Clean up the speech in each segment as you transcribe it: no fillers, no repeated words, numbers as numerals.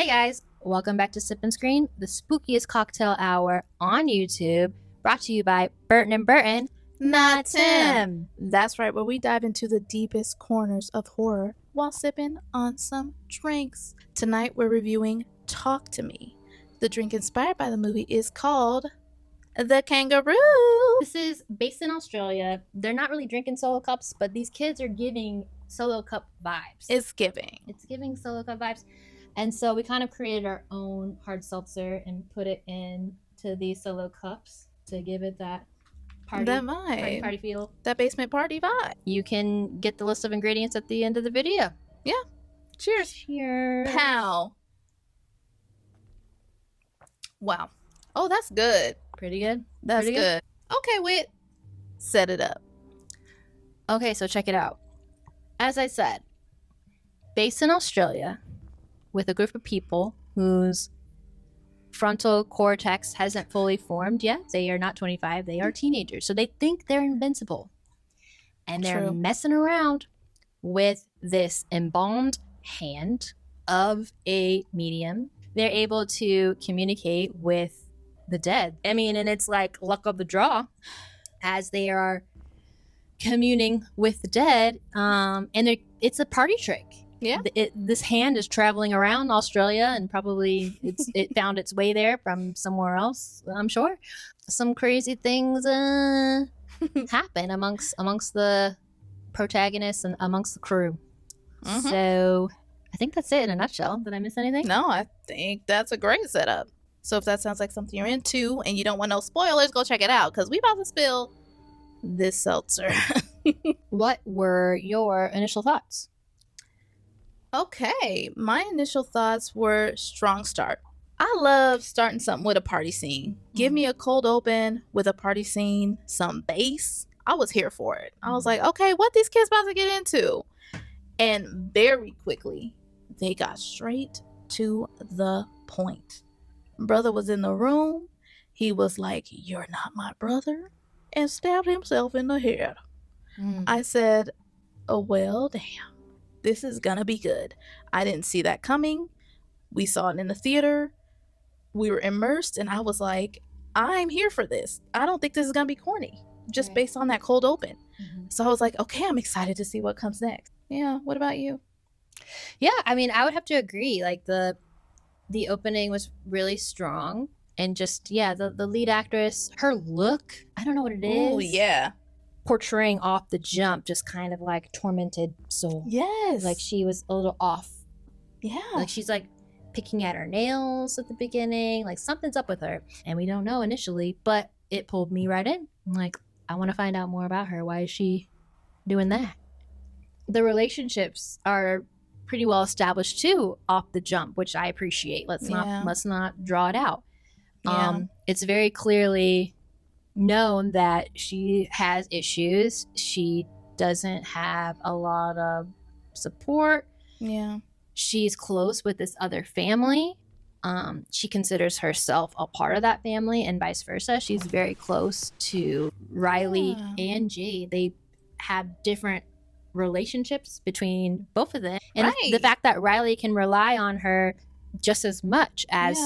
Hey guys, welcome back to Sip and Scream, the spookiest cocktail hour on YouTube, brought to you by Burton and Burton, not Tim. That's right, where we dive into the deepest corners of horror while sipping on some drinks. Tonight we're reviewing Talk to Me. The drink inspired by the movie is called the Kangaroo. This is based in Australia. They're not really drinking solo cups, but these kids are giving solo cup vibes. It's giving solo cup vibes. And so we kind of created our own hard seltzer and put it into these solo cups to give it that party feel. That basement party vibe. You can get the list of ingredients at the end of the video. Yeah. Cheers. Cheers. Pow. Wow. Oh, that's good. Pretty good. That's Pretty good. Okay, Whit. Set it up. Okay, so check it out. As I said, based in Australia, with a group of people whose frontal cortex hasn't fully formed yet. They are not 25. They are teenagers. So they think they're invincible. And they're messing around with this embalmed hand of a medium. They're able to communicate with the dead. I mean, and it's like luck of the draw as they are communing with the dead. And it's a party trick. Yeah. This hand is traveling around Australia, and probably it found its way there from somewhere else, I'm sure. Some crazy things happen amongst the protagonists and amongst the crew. Mm-hmm. So I think that's it in a nutshell. Did I miss anything? No, I think that's a great setup. So if that sounds like something you're into and you don't want no spoilers, go check it out, because we about to spill this seltzer. What were your initial thoughts? Okay, my initial thoughts were strong start. I love starting something with a party scene. Give me a cold open with a party scene, some bass. I was here for it. I was like, okay, what these kids about to get into? And very quickly, they got straight to the point. Brother was in the room. He was like, "You're not my brother," and stabbed himself in the head. I said, oh, well, damn. This is gonna be good. I didn't see that coming. We saw it in the theater. We were immersed, and I was like, I'm here for this. I don't think this is gonna be corny, just based on that cold open. Mm-hmm. So I was like, okay, I'm excited to see what comes next. Yeah, what about you? Yeah, I mean, I would have to agree. Like the opening was really strong, and just the lead actress, her look, I don't know what it is. Oh yeah. Portraying off the jump just kind of like tormented soul. Yes. Like she was a little off. Yeah. Like she's like picking at her nails at the beginning. Like something's up with her. And we don't know initially, but it pulled me right in. I'm like, I want to find out more about her. Why is she doing that? The relationships are pretty well established too off the jump, which I appreciate. Let's not draw it out. Yeah. It's very clearly known that she has issues. She doesn't have a lot of support. Yeah. She's close with this other family. She considers herself a part of that family and vice versa. She's very close to Riley and Jade. They have different relationships between both of them. And the fact that Riley can rely on her just as much as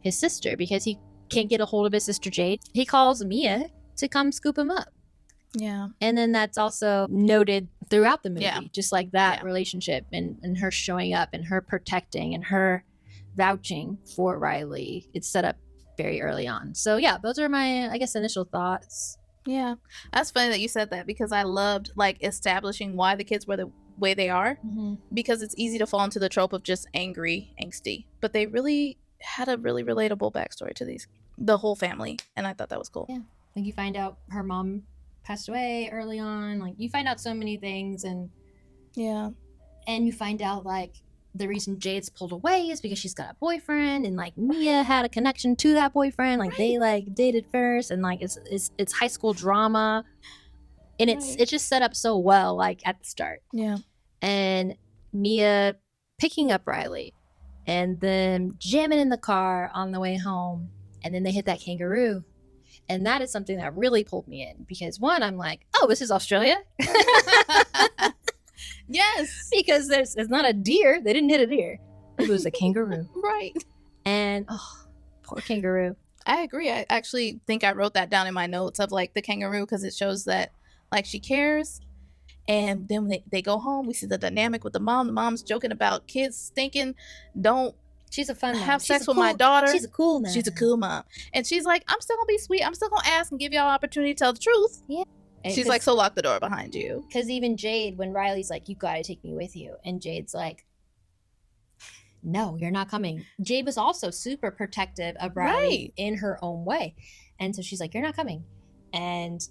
his sister, because he can't get a hold of his sister Jade. He calls Mia to come scoop him up. Yeah. And then that's also noted throughout the movie, just like that relationship and her showing up and her protecting and her vouching for Riley. It's set up very early on. So yeah, those are my, I guess, initial thoughts. Yeah. That's funny that you said that, because I loved like establishing why the kids were the way they are, because it's easy to fall into the trope of just angry, angsty, but they really had a really relatable backstory to the whole family, and I thought that was cool. Yeah, like you find out her mom passed away early on. Like you find out so many things, and you find out like the reason Jade's pulled away is because she's got a boyfriend, and like Mia had a connection to that boyfriend. Like they like dated first, and like it's high school drama, and it's just set up so well like at the start. Yeah, and Mia picking up Riley. And then jamming in the car on the way home. And then they hit that kangaroo. And that is something that really pulled me in. Because one, I'm like, oh, this is Australia? Yes. Because it's not a deer. They didn't hit a deer. It was a kangaroo. Right. And poor kangaroo. I agree. I actually think I wrote that down in my notes of like the kangaroo because it shows that like she cares. And then when they go home, we see the dynamic with the mom. The mom's joking about kids stinking. Don't She's a fun mom. have She's sex a with my cool- daughter. She's a cool mom. She's a cool mom. And she's like, I'm still gonna be sweet. I'm still gonna ask and give y'all opportunity to tell the truth. Yeah. She's like, so lock the door behind you. Because even Jade, when Riley's like, you gotta take me with you, and Jade's like, no, you're not coming. Jade was also super protective of Riley Right. in her own way. And so she's like, you're not coming. And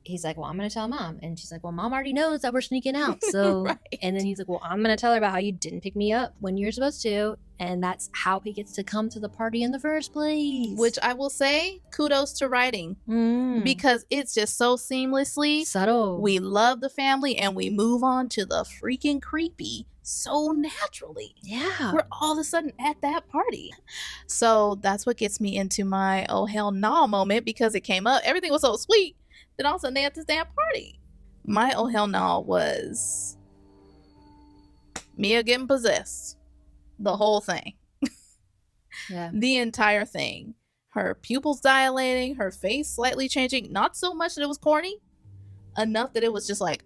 he's like, well, I'm going to tell mom. And she's like, well, mom already knows that we're sneaking out. So, Right. and then he's like, well, I'm going to tell her about how you didn't pick me up when you're supposed to. And that's how he gets to come to the party in the first place. Which I will say, kudos to writing because it's just so seamlessly. Subtle. We love the family and we move on to the freaking creepy so naturally. Yeah. We're all of a sudden at that party. So that's what gets me into my oh hell no moment because it came up. Everything was so sweet. Then all of a sudden they at this damn party. My oh hell no was Mia getting possessed. The whole thing. Yeah. The entire thing. Her pupils dilating, her face slightly changing. Not so much that it was corny, enough that it was just like,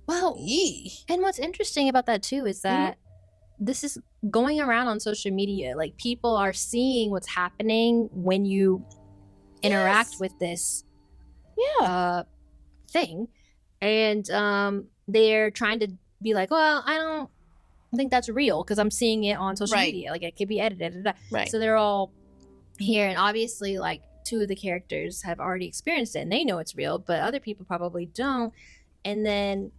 Well, yee. and what's interesting about that too is that this is going around on social media. Like people are seeing what's happening when you interact Yes. with this Yeah. thing, and they're trying to be like, well, I don't think that's real because I'm seeing it on social Right. media. Like it could be edited. Right. So they're all here, and obviously, like two of the characters have already experienced it, and they know it's real, but other people probably don't. And then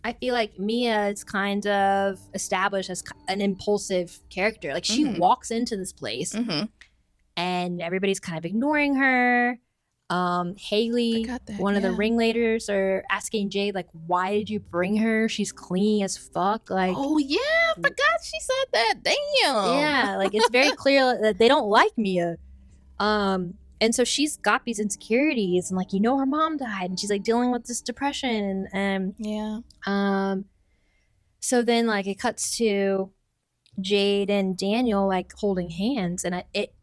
I feel like Mia is kind of established as an impulsive character. Like she Mhm. walks into this place Mm-hmm. and everybody's kind of ignoring her. Haley, Forgot that, one of the yeah. ringleaders, are asking Jade, like, why did you bring her? She's clean as fuck. Like, Oh yeah, I forgot she said that. Damn. yeah, like it's very clear that they don't like Mia. And so she's got these insecurities, and like, you know, her mom died, and she's like dealing with this depression, and Yeah. so then like it cuts to Jade and Daniel like holding hands, and it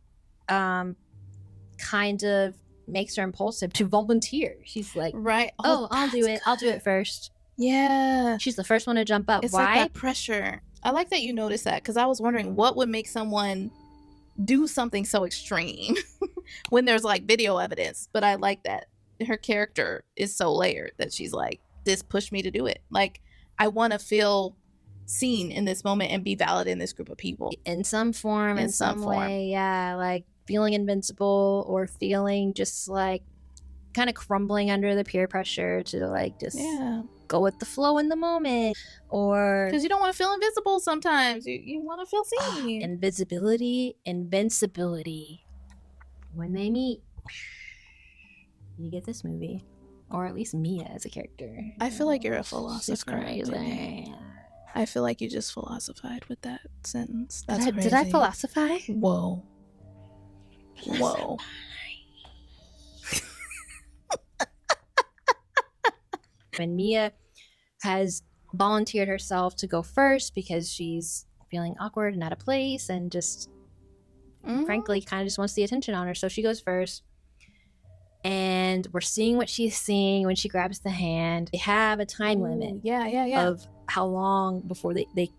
kind of makes her impulsive to volunteer. She's like, Right. oh, I'll do that's it. I'll do good. it first. Yeah. She's the first one to jump up. It's Why? like that pressure. I like that you noticed that because I was wondering what would make someone do something so extreme when there's like video evidence. But I like that her character is so layered that she's like, this pushed me to do it. Like, I want to feel seen in this moment and be valid in this group of people. In some form, in some way, yeah, like feeling invincible or feeling just like kind of crumbling under the peer pressure to like just Yeah. go with the flow in the moment, or Because you don't want to feel invisible sometimes. You want to feel seen. invisibility, invincibility. When they meet, you get this movie, or at least Mia as a character. I feel like you're a She's philosopher. crazy. I feel like you just philosophized with that sentence. Did That's I, did I crazy. philosophize? Whoa. Whoa. When Mia has volunteered herself to go first because she's feeling awkward and out of place and just frankly kind of just wants the attention on her, so she goes first, and we're seeing what she's seeing when she grabs the hand. They have a time limit Yeah. of how long before they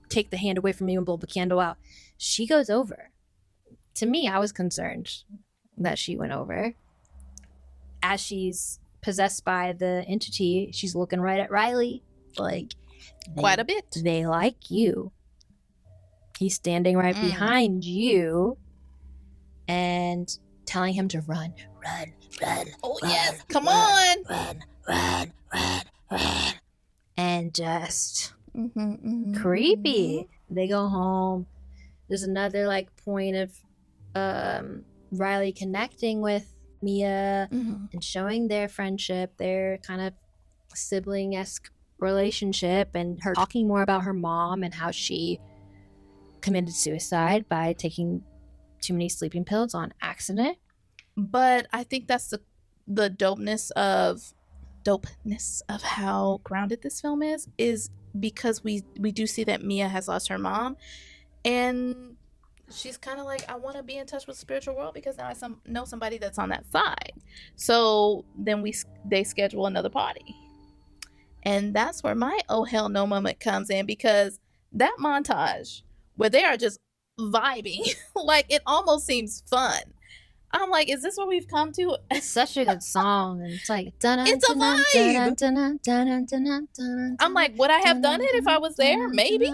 take the hand away from you and blow the candle out. She goes over. To me, I was concerned that she went over. As she's possessed by the entity, she's looking right at Riley, like, Quite a bit. they like you. He's standing right behind you and telling him to run. Oh, yes. Come on. And just Mm-hmm, creepy. They go home. There's another like point of Riley connecting with Mia Mm-hmm. and showing their friendship, their kind of sibling-esque relationship, and her talking more about her mom and how she committed suicide by taking too many sleeping pills on accident. But I think that's the dopeness of how grounded this film is because we do see that Mia has lost her mom, and she's kind of like, I want to be in touch with the spiritual world because now I know somebody that's on that side. So then they schedule another party, and that's where my oh hell no moment comes in, because that montage where they are just vibing, like it almost seems fun. I'm like, is this what we've come to? It's such a good song, and it's like It's a vibe. I'm like, would I have done it if I was there? Maybe,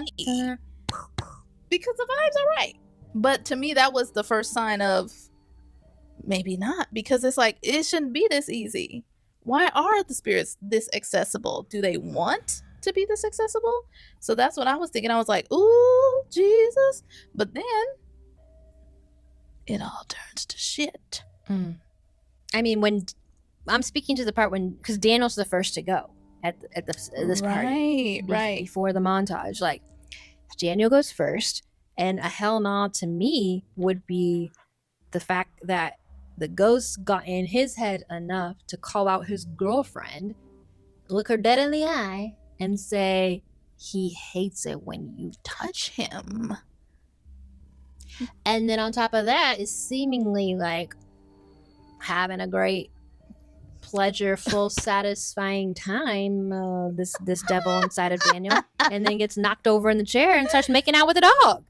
because the vibes are right. But to me, that was the first sign of maybe not, because it's like, it shouldn't be this easy. Why are the spirits this accessible? Do they want to be this accessible? So that's what I was thinking. I was like, ooh, Jesus. But then it all turns to shit. I mean, when I'm speaking to the part when, because Daniel's the first to go at this party, right before the montage. Like, Daniel goes first, and a hell no to me would be the fact that the ghost got in his head enough to call out his girlfriend, look her dead in the eye, and say he hates it when you touch him. And then on top of that is seemingly like having a great, pleasureful, satisfying time, this devil inside of Daniel, and then gets knocked over in the chair and starts making out with a dog.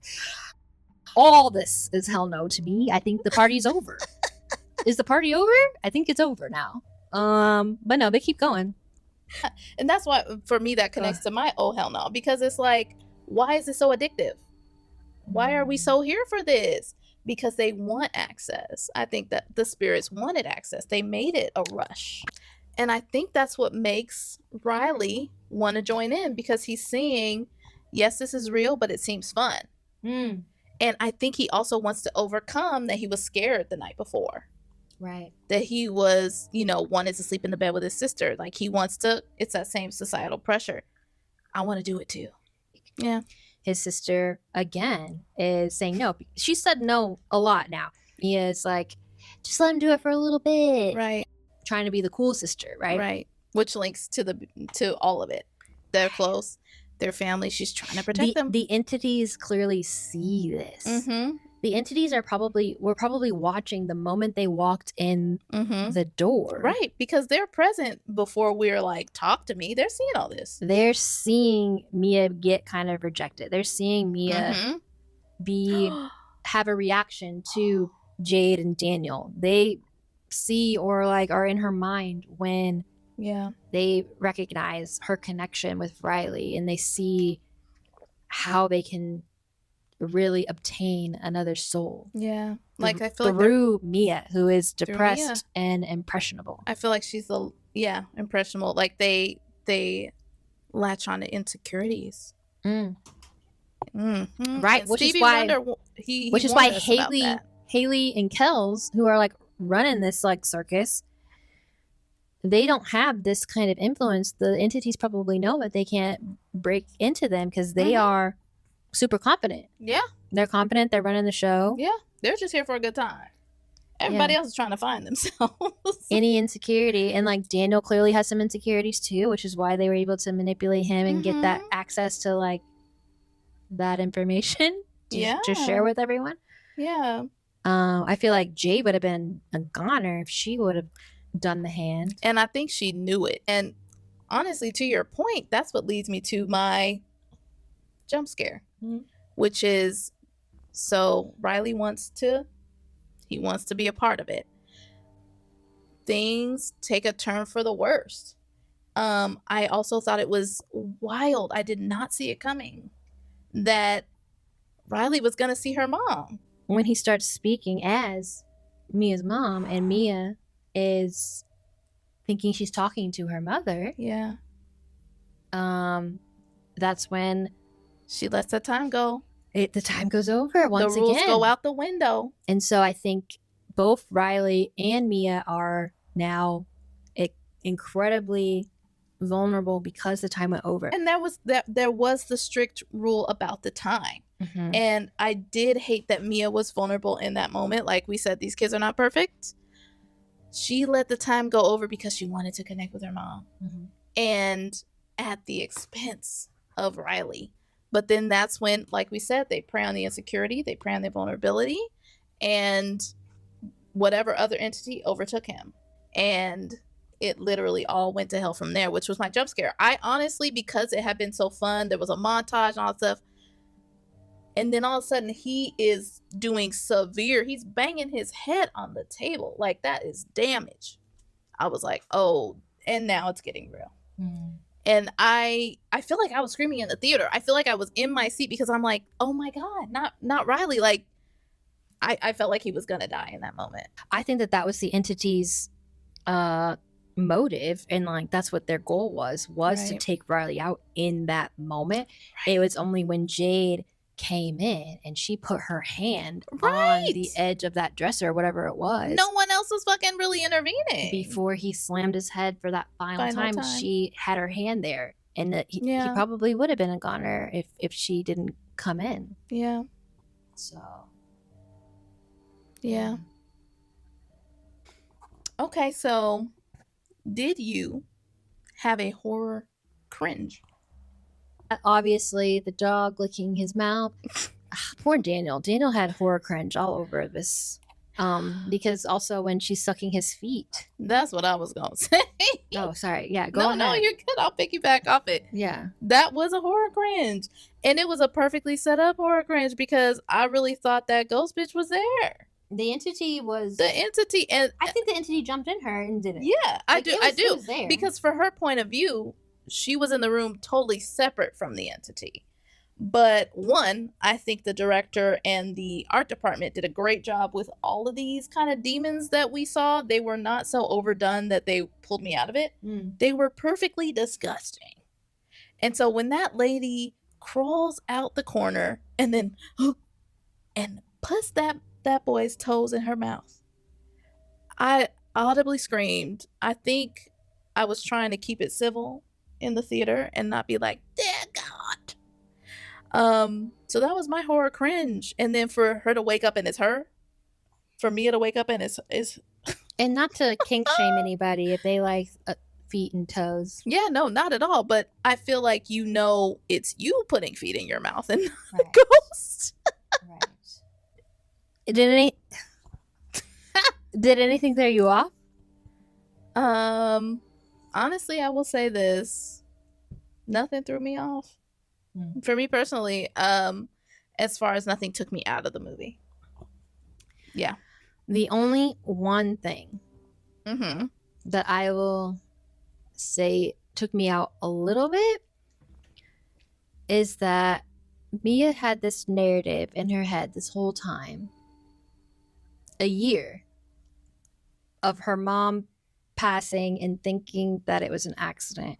All this is hell no to me. I think the party's over. Is the party over? I think it's over now. But no, they keep going. And that's why, for me, that connects to my oh hell no, because it's like, why is it so addictive? Why are we so here for this? Because they want access. I think that the spirits wanted access. They made it a rush. And I think that's what makes Riley want to join in, because he's seeing, yes, this is real, but it seems fun. And I think he also wants to overcome that he was scared the night before. Right. That he was, wanted to sleep in the bed with his sister. Like, he wants to, it's that same societal pressure. I want to do it too. Yeah. His sister, again, is saying no. She said no a lot now. Mia's like, just let him do it for a little bit. Right. Trying to be the cool sister, right? Right. Which links to all of it. They're close. Their family. She's trying to protect them. The entities clearly see this. Mm-hmm. The entities were probably watching the moment they walked in the door. Right, because they're present before we're like, talk to me. They're seeing all this. They're seeing Mia get kind of rejected. They're seeing Mia have a reaction to Jade and Daniel. They see or like are in her mind when they recognize her connection with Riley, and they see how they can really obtain another soul. Yeah. Like, I feel through Mia, who is depressed and impressionable. I feel like she's impressionable. Like, they latch on to insecurities. Right. And Which Stevie is why Wonder, which is why Haley and Kells, who are like running this like circus, they don't have this kind of influence. The entities probably know that they can't break into them because they are super confident. Yeah. They're confident. They're running the show. Yeah. They're just here for a good time. Everybody else is trying to find themselves. Any insecurity. And like Daniel clearly has some insecurities too, which is why they were able to manipulate him and get that access to like that information to share with everyone. Yeah. I feel like Jay would have been a goner if she would have done the hand. And I think she knew it. And honestly, to your point, that's what leads me to my jump scare, which is, so Riley wants to be a part of it. Things take a turn for the worst. I also thought it was wild. I did not see it coming that Riley was going to see her mom. When he starts speaking as Mia's mom, and Mia is thinking she's talking to her mother. Yeah. That's when she lets the time go. The time goes over once again. The rules go out the window. And so I think both Riley and Mia are now incredibly vulnerable because the time went over. And there was the strict rule about the time. And I did hate that Mia was vulnerable in that moment. Like we said, these kids are not perfect. She let the time go over because she wanted to connect with her mom. And at the expense of Riley. But then that's when, like we said, they prey on the insecurity, they prey on the vulnerability, and whatever other entity overtook him. And it literally all went to hell from there, which was my jump scare. I honestly, because it had been so fun, there was a montage and all that stuff. And then all of a sudden he is doing severe, he's banging his head on the table. Like, that is damage. I was like, oh, and now it's getting real. And I feel like I was screaming in the theater. I feel like I was in my seat because I'm like, oh my God, not Riley. Like, I felt like he was gonna die in that moment. I think that was the entity's motive, and like that's what their goal was to take Riley out in that moment. It was only when Jade came in and she put her hand on the edge of that dresser or whatever it was. No one else was fucking really intervening. Before he slammed his head for that final time, she had her hand there. And he probably would have been a goner if she didn't come in. Yeah. So. Yeah. Okay, so did you have a horror cringe? Obviously, the dog licking his mouth. Poor Daniel. Daniel had horror cringe all over this. Because also when she's sucking his feet. That's what I was gonna say. Oh, sorry. Yeah, go ahead. No, you're good. I'll piggyback off it. Yeah. That was a horror cringe. And it was a perfectly set up horror cringe because I really thought that ghost bitch was there. The entity was... and I think the entity jumped in her and did it. Yeah, I do. It was there. Because for her point of view, she was in the room totally separate from the entity. But one, I think the director and the art department did a great job with all of these kind of demons that we saw. They were not so overdone that they pulled me out of it. They were perfectly disgusting. And so when that lady crawls out the corner and then and puts that boy's toes in her mouth, I audibly screamed. I think I was trying to keep it civil in the theater and not be like, dear God. So that was my horror cringe. And then for her to wake up and it's her, for Mia to wake up and it's and not to kink shame anybody if they like feet and toes. Yeah, no, not at all. But I feel like it's you putting feet in your mouth and not the ghost. Right. Did anything throw you off? Honestly, I will say this: nothing threw me off. For me personally, as far as nothing took me out of the movie. Yeah. The only one thing that I will say took me out a little bit is that Mia had this narrative in her head this whole time, a year, of her mom passing and thinking that it was an accident.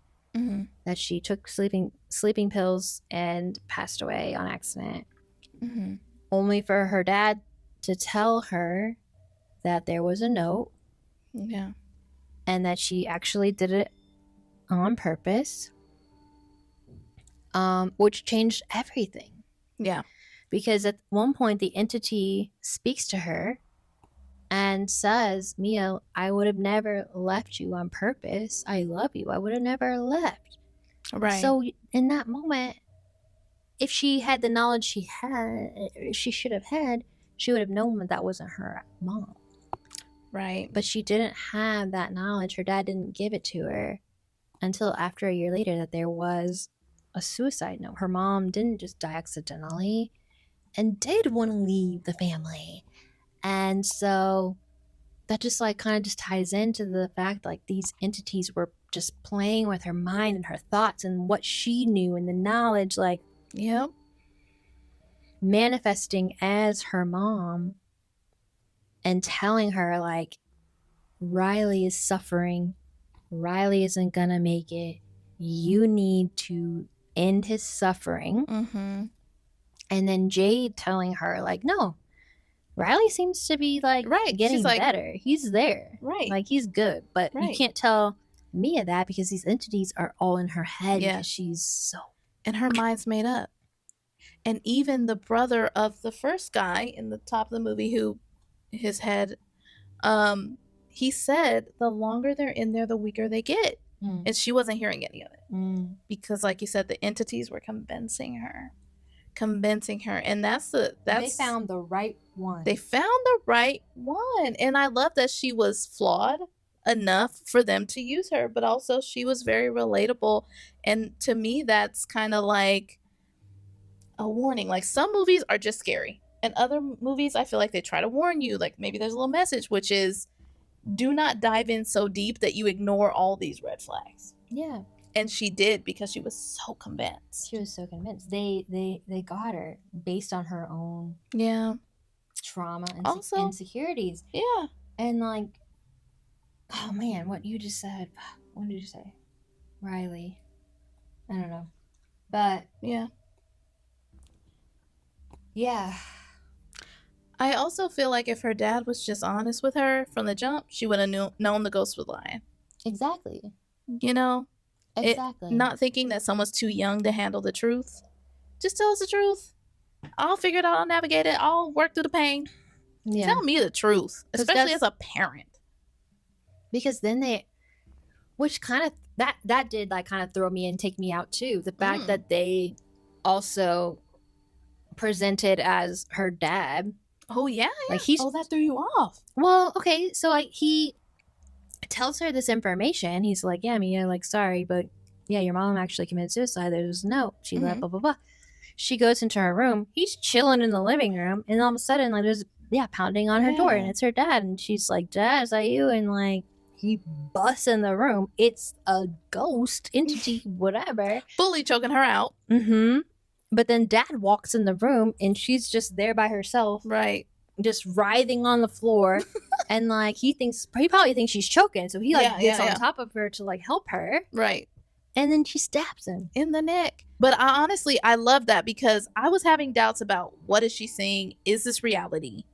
That she took sleeping pills and passed away on accident. Only for her dad to tell her that there was a note. Yeah. And that she actually did it on purpose. Which changed everything. Yeah. Because at one point the entity speaks to her and says, Mia, I would have never left you on purpose. I love you. I would have never left. Right. So in that moment, if she had the knowledge she should have had, she would have known that wasn't her mom. Right. But she didn't have that knowledge. Her dad didn't give it to her until after a year later that there was a suicide note. Her mom didn't just die accidentally and did want to leave the family. And so that just like kind of just ties into the fact like these entities were just playing with her mind and her thoughts and what she knew and the knowledge, like, yep, manifesting as her mom and telling her like, Riley is suffering. Riley isn't gonna make it. You need to end his suffering. And then Jade telling her like, no, Riley seems to be like getting better. He's there. Right. Like he's good. But you can't tell Mia that because these entities are all in her head because she's so... And her mind's made up. And even the brother of the first guy in the top of the movie who his head, he said the longer they're in there, the weaker they get. and she wasn't hearing any of it because, like you said, the entities were convincing her, and that's they found the right one. They found the right one, and I love that she was flawed enough for them to use her, but also she was very relatable, and to me, that's kind of like a warning. Like, some movies are just scary, and other movies I feel like they try to warn you, like maybe there's a little message, which is do not dive in so deep that you ignore all these red flags. Yeah. And she did, because she was so convinced. She was so convinced. They got her based on her own trauma and also insecurities. Yeah. And like, oh man, what you just said. What did you say? Riley. I don't know. But yeah. I also feel like if her dad was just honest with her from the jump, she would have known the ghost was lying. Exactly. You know? Exactly. Not thinking that someone's too young to handle the truth. Just tell us the truth. I'll figure it out. I'll navigate it. I'll work through the pain. Yeah. Tell me the truth, especially as a parent. Because then which kind of, that did like kind of throw me and take me out too. The fact that they also presented as her dad. Oh yeah. Like that threw you off. Well, okay, so like he tells her this information. He's like, yeah, Mia, like, sorry, but yeah, your mom actually committed suicide. There's no, she left, blah, blah, blah. She goes into her room. He's chilling in the living room, and all of a sudden, like, there's, pounding on her door, and it's her dad. And she's like, Dad, is that you? And like, he busts in the room. It's a ghost entity, whatever. Fully choking her out. But then Dad walks in the room, and she's just there by herself. Right. Just writhing on the floor. And like, he probably thinks she's choking. So he like gets on top of her to like help her. Right. And then she stabs him in the neck. But I love that, because I was having doubts about, what is she saying? Is this reality?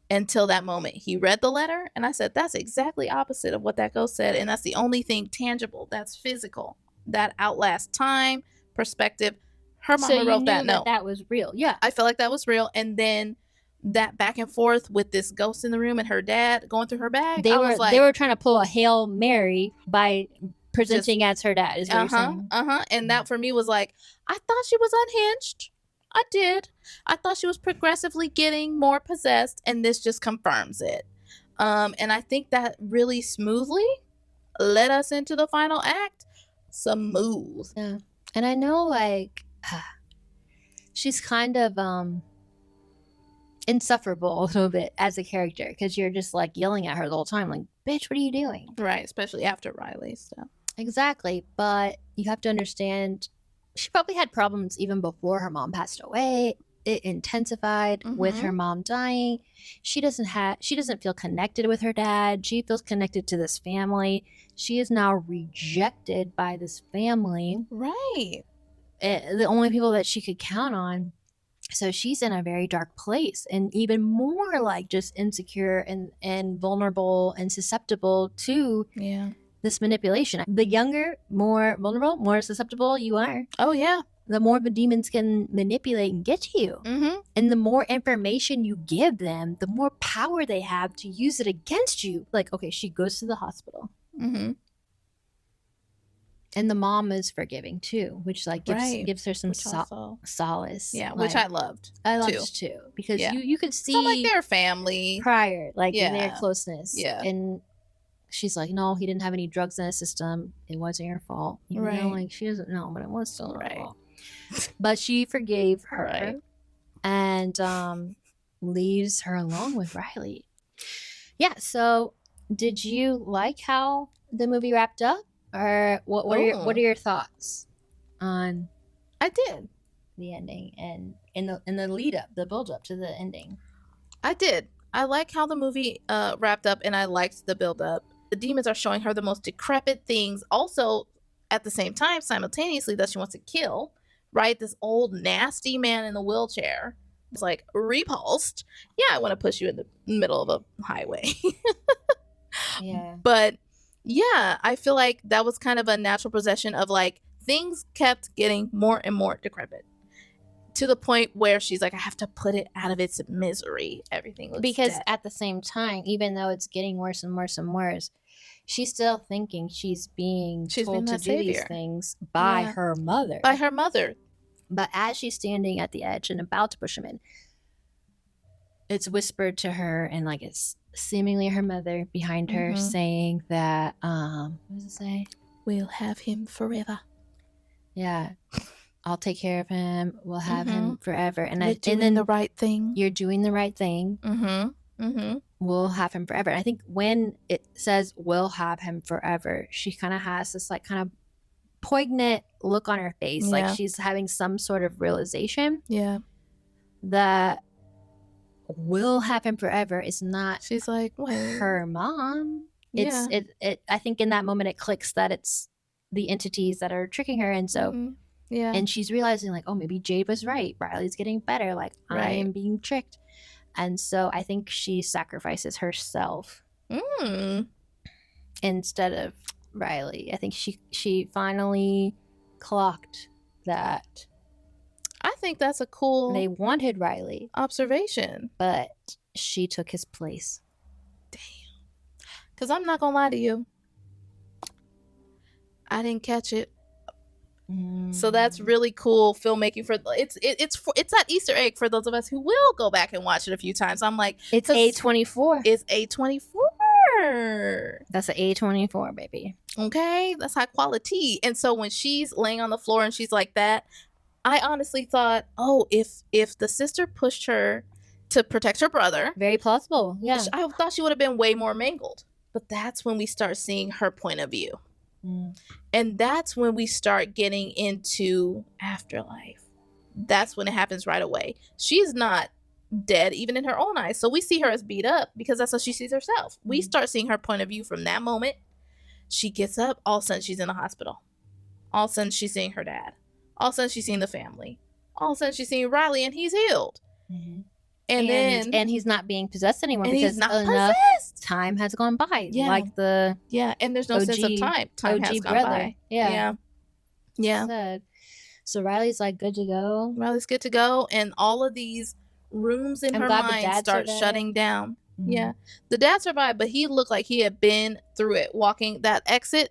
Until that moment. He read the letter, and I said, that's exactly opposite of what that ghost said. And that's the only thing tangible, that's physical, that outlasts time, perspective. Her mama wrote that note. That was real. Yeah. I felt like that was real. And then that back and forth with this ghost in the room and her dad going through her bag. They were trying to pull a Hail Mary by presenting as her dad. Is what you're saying. And that for me was like, I thought she was unhinged. I did. I thought she was progressively getting more possessed, and this just confirms it. And I think that really smoothly led us into the final act. Smooth. Yeah. And I know, like, she's kind of insufferable a little bit as a character, because you're just like yelling at her the whole time, like, bitch, what are you doing? Right, especially after Riley stuff. Exactly. But you have to understand, she probably had problems even before her mom passed away. It intensified with her mom dying. She doesn't feel connected with her dad. She feels connected to this family. She is now rejected by this family. Right. The only people that she could count on. So she's in a very dark place, and even more like just insecure and vulnerable and susceptible to this manipulation. The younger, more vulnerable, more susceptible you are. Oh, yeah. The more the demons can manipulate and get to you. And the more information you give them, the more power they have to use it against you. Like, okay, she goes to the hospital. And the mom is forgiving too, which like gives her some solace. Yeah, like, which I loved. I loved too, because you could see like their family prior, like in their closeness. Yeah, and she's like, no, he didn't have any drugs in his system. It wasn't your fault. You know, like she doesn't know, but it was still her fault. But she forgave her and leaves her alone with Riley. Yeah. So, did you like how the movie wrapped up? Or what are your thoughts on? I did the ending and in the lead up, the build up to the ending. I did. I like how the movie wrapped up, and I liked the build up. The demons are showing her the most decrepit things. Also, at the same time, simultaneously, that she wants to kill. Right, this old nasty man in the wheelchair. It's like repulsed. Yeah, I want to push you in the middle of a highway. Yeah, but. Yeah, I feel like that was kind of a natural possession of like things kept getting more and more decrepit to the point where she's like, I have to put it out of its misery. Everything looks because dead. At the same time, even though it's getting worse and worse and worse, she's still thinking she's being She's told been to that do these savior. things by Yeah. her mother. By her mother. But as she's standing at the edge and about to push him in, it's whispered to her, and like it's seemingly her mother behind her saying that, what does it say? We'll have him forever. Yeah. I'll take care of him. We'll have him forever. And You're doing the right thing. You're doing the right thing. We'll have him forever. And I think when it says we'll have him forever, she kind of has this like kind of poignant look on her face. Yeah. Like she's having some sort of realization. Yeah. That will have him forever is not, she's like, wait, her mom. Yeah. It I think in that moment it clicks that it's the entities that are tricking her. And so yeah, and she's realizing like, oh, maybe Jade was right. Riley's getting better. Like I am being tricked. And so I think she sacrifices herself instead of Riley. I think she finally clocked that. I think that's a cool They wanted Riley, observation. but she took his place. Damn. Because I'm not going to lie to you. I didn't catch it. So that's really cool filmmaking for it's that Easter egg for those of us who will go back and watch it a few times. I'm like, it's A24. It's A24. That's an A24, baby. Okay, that's high quality. And so when she's laying on the floor and she's like that, I honestly thought, oh, if the sister pushed her to protect her brother, very plausible. Yeah, I thought she would have been way more mangled. But that's when we start seeing her point of view. And that's when we start getting into afterlife. That's when it happens right away. She's not dead even in her own eyes. So we see her as beat up because that's how she sees herself. We start seeing her point of view from that moment. She gets up, all of a sudden she's in the hospital. All of a sudden she's seeing her dad. All of a sudden she's seeing the family. All of a sudden she's seeing Riley and he's healed. And he's not being possessed anymore and because he's not enough possessed. time has gone by. Yeah. Like the and there's no OG, sense of time. Time OG has gone brother. by. Yeah. Yeah. So Riley's like good to go. Riley's good to go, and all of these rooms in her mind start shutting down. Yeah, the dad survived, but he looked like he had been through it. Walking that exit,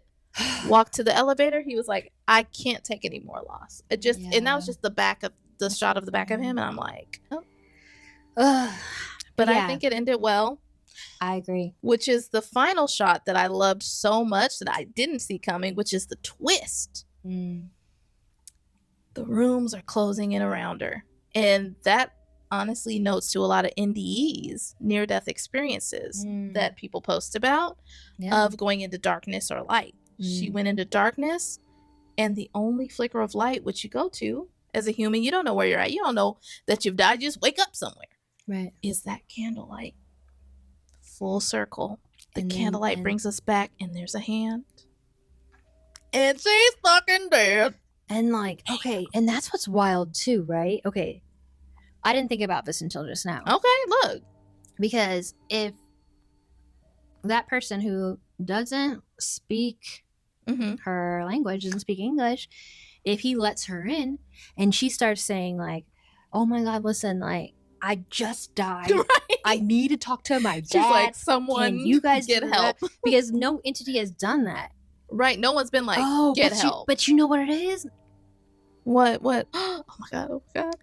walked to the elevator. He was like, "I can't take any more loss." It just, and that was just the shot of the back of him, and I'm like, oh. But I think it ended well. I agree. Which is the final shot that I loved so much that I didn't see coming, which is the twist. The rooms are closing in around her, and that honestly notes to a lot of NDEs, near-death experiences that people post about of going into darkness or light. She went into darkness, and the only flicker of light which you go to as a human, you don't know where you're at, you don't know that you've died, you just wake up somewhere, right? Is that candlelight. Full circle. The candlelight brings us back, and there's a hand, and she's fucking dead. And like, okay, and that's what's wild too, right? Okay, I didn't think about this until just now. Okay, look. Because if that person who doesn't speak her language, doesn't speak English, if he lets her in and she starts saying like, oh my God, listen, like, I just died. Right. I need to talk to my dad. She's like, someone, can you guys get help? Because no entity has done that. Right, no one's been like, get help. But you know what it is? What? Oh my God.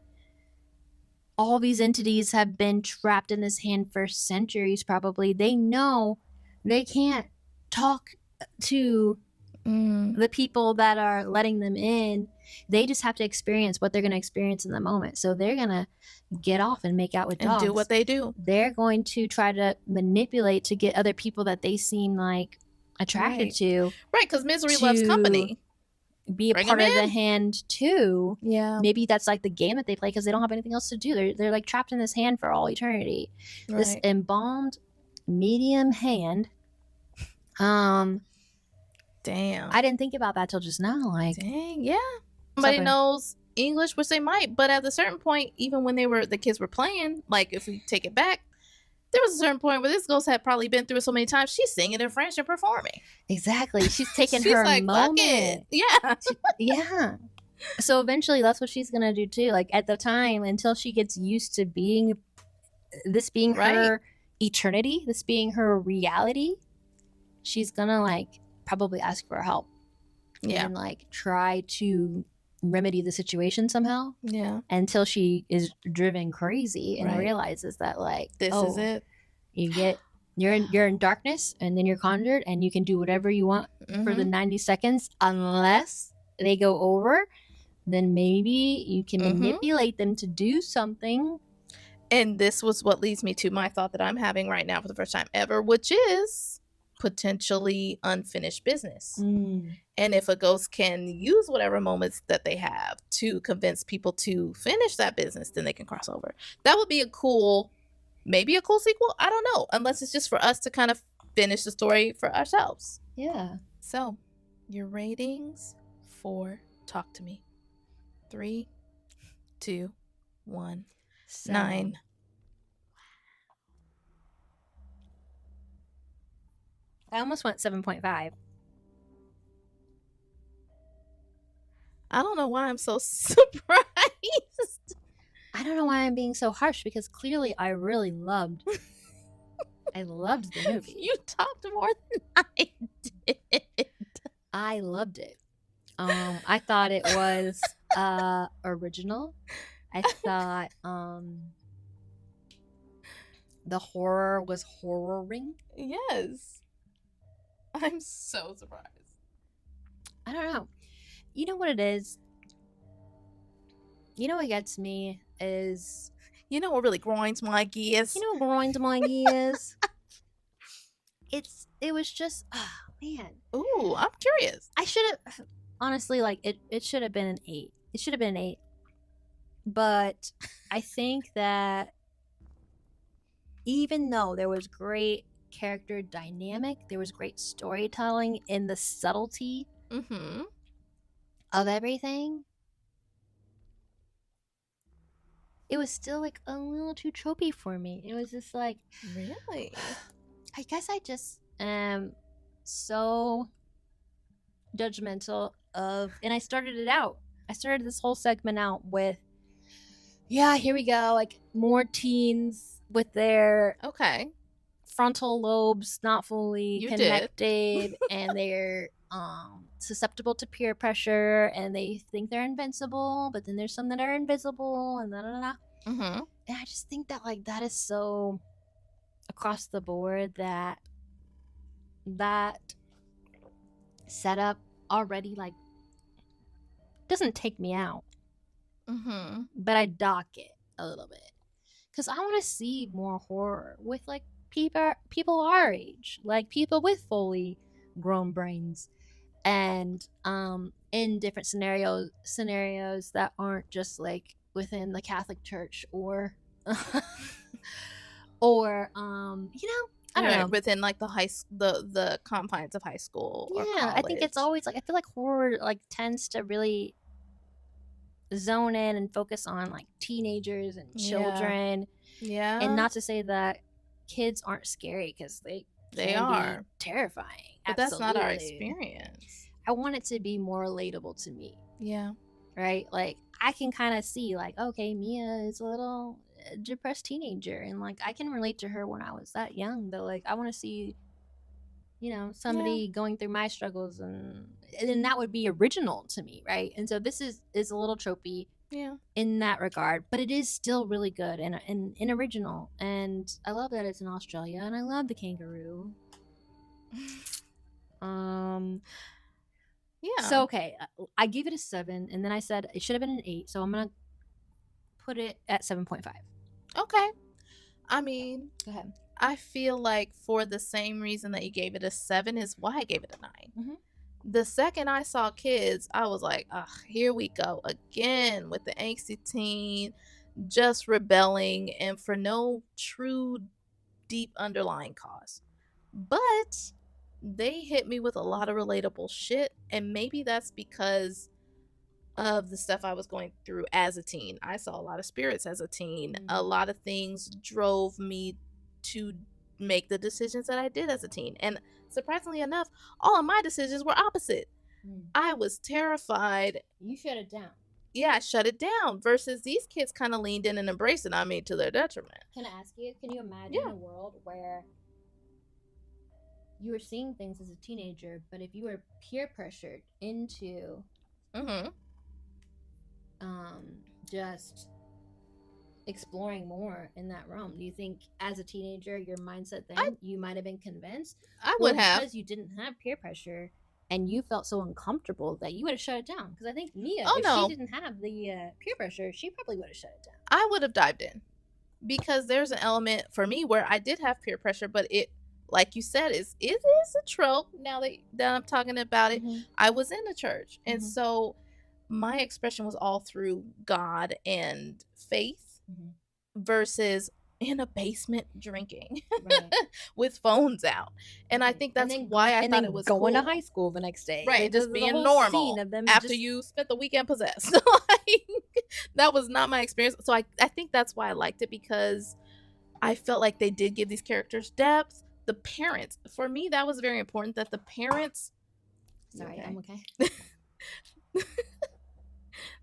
All these entities have been trapped in this hand for centuries, probably. They know they can't talk to the people that are letting them in. They just have to experience what they're going to experience in the moment. So they're going to get off and make out with dogs. And do what they do. They're going to try to manipulate to get other people that they seem like attracted to. Right, because misery loves company. Be a part of the hand too. Yeah. Maybe that's like the game that they play because they don't have anything else to do. They're like trapped in this hand for all eternity. Right. This embalmed medium hand. Damn. I didn't think about that till just now. Like, dang, yeah. Somebody knows English, which they might, but at a certain point, even when the kids were playing, like if we take it back, there was a certain point where this ghost had probably been through it so many times. She's singing in French and performing. Exactly. She's taking her like, moment. Yeah. Yeah. So eventually that's what she's going to do too. Like at the time, until she gets used to being her eternity, this being her reality, she's gonna like probably ask for help Yeah. and like try to remedy the situation somehow Yeah. until she is driven crazy and Right. realizes that like This is it. you're in darkness and then you're conjured and you can do whatever you want for the 90 seconds unless they go over, then maybe you can manipulate them to do something. And this was what leads me to my thought that I'm having right now for the first time ever, which is potentially unfinished business. And if a ghost can use whatever moments that they have to convince people to finish that business, then they can cross over. That would be maybe a cool sequel. I don't know, unless it's just for us to kind of finish the story for ourselves. Yeah. So, your ratings for Talk to Me. 3, 2, 1, 9. I almost went 7.5. I don't know why I'm so surprised. I don't know why I'm being so harsh because clearly I really loved I loved the movie. You talked more than I did. I loved it. I thought it was original. I thought the horror was horroring. Yes. I'm so surprised. I don't know. You know what it is? You know what gets me is... You know what really grinds my gears? You know what grinds my gears? It was just... Oh, man. Ooh, I'm curious. I should have... Honestly, like, it should have been an 8. It should have been an 8. But I think that even though there was great character dynamic, there was great storytelling in the subtlety of everything, it was still like a little too tropey for me. It was just like, really? I guess I just am so judgmental of, and I started this whole segment out with, yeah, here we go, like more teens with their frontal lobes not fully connected and they're susceptible to peer pressure and they think they're invincible, but then there's some that are invisible and and I just think that like that is so across the board that setup already like doesn't take me out, but I dock it a little bit because I want to see more horror with like people our age, like people with fully grown brains, and in different scenarios that aren't just like within the Catholic Church or or you know, I don't know, within like the confines of high school or college. I think it's always like I feel like horror like tends to really zone in and focus on like teenagers and children. Yeah. And not to say that kids aren't scary because they are terrifying. But that's not our experience. I want it to be more relatable to me. Yeah. Right? Like I can kind of see like, okay, Mia is a little depressed teenager and like I can relate to her when I was that young, but like I want to see, you know, somebody going through my struggles and that would be original to me, right? And so this is a little tropey in that regard, but it is still really good and original, and I love that it's in Australia, and I love the kangaroo. So okay, I gave it a 7 and then I said it should have been an 8, so I'm gonna put it at 7.5. Okay. I mean, go ahead. I feel like for the same reason that you gave it a 7 is why I gave it a 9. The second I saw kids, I was like, here we go again with the angsty teen just rebelling and for no true deep underlying cause. But they hit me with a lot of relatable shit, and maybe that's because of the stuff I was going through as a teen. I saw a lot of spirits as a teen. A lot of things drove me to make the decisions that I did as a teen. And surprisingly enough, all of my decisions were opposite. I was terrified. You shut it down. Yeah, I shut it down. Versus these kids kind of leaned in and embraced it. I mean, to their detriment. Can I ask you, can you imagine a world where you were seeing things as a teenager, but if you were peer pressured into Mm-hmm. just exploring more in that realm, do you think as a teenager your mindset then you might have been convinced, I or would have. because you didn't have peer pressure and you felt so uncomfortable that you would have shut it down? Because I think Mia, Oh, if no. she didn't have the peer pressure, she probably would have shut it down. I would have dived in, because there's an element for me where I did have peer pressure, but it, like you said, it is a trope. Now that I'm talking about it, I was in the church, and so my expression was all through God and faith, versus in a basement drinking Right. with phones out. And I think that's why I thought it was going cool. to high school the next day, Right, Like, just the being whole normal scene of them after just- you spent the weekend possessed. Like, that was not my experience. So I think that's why I liked it, because I felt like they did give these characters depth. The parents, for me, that was very important, that the parents. Sorry, I'm okay.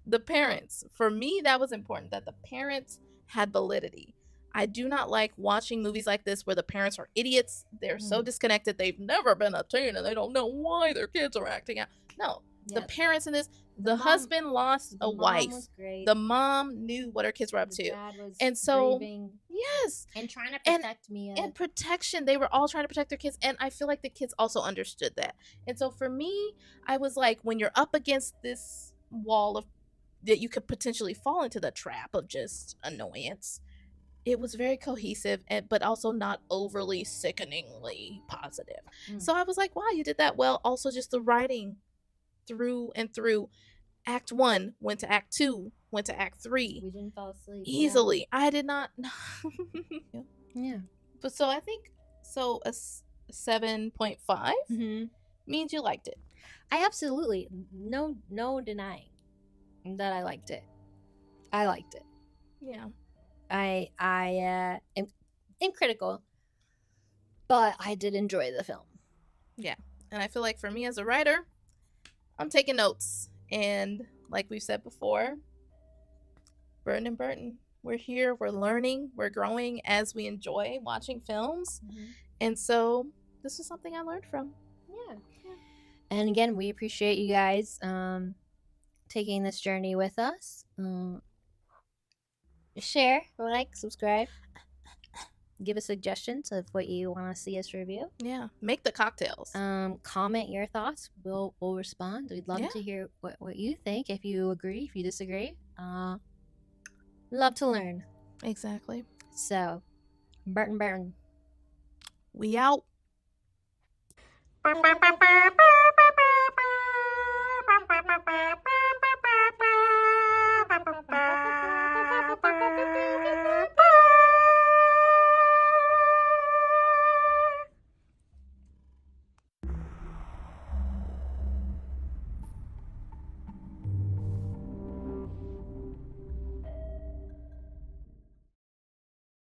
The parents, for me, that was important, that the parents had validity. I do not like watching movies like this where the parents are idiots. They're so disconnected. They've never been a teen and they don't know why their kids are acting out. No, the parents in this, the husband lost a wife. The mom knew what her kids were up to. Dad was And so, grieving yes. and trying to protect Mia. And protection. They were all trying to protect their kids. And I feel like the kids also understood that. And so for me, I was like, when you're up against this wall of that you could potentially fall into the trap of just annoyance, it was very cohesive, but also not overly sickeningly positive. So I was like, wow, you did that well. Also, just the writing through and through. Act 1 went to Act 2, went to Act 3. We didn't fall asleep easily. Yeah. I did not. Yeah. But so I think a 7.5 means you liked it. I absolutely no denying that I liked it. I liked it. Yeah. I am critical, but I did enjoy the film. Yeah. And I feel like for me as a writer, I'm taking notes. And like we've said before, Burton and Burton, we're here, we're learning, we're growing as we enjoy watching films. And so this is something I learned from. Yeah. And again, we appreciate you guys taking this journey with us. Share, like, subscribe. Give us suggestions of what you want to see us review. Yeah, make the cocktails. Comment your thoughts. We'll respond. We'd love to hear what you think. If you agree, if you disagree, love to learn. Exactly. So, Burton. We out.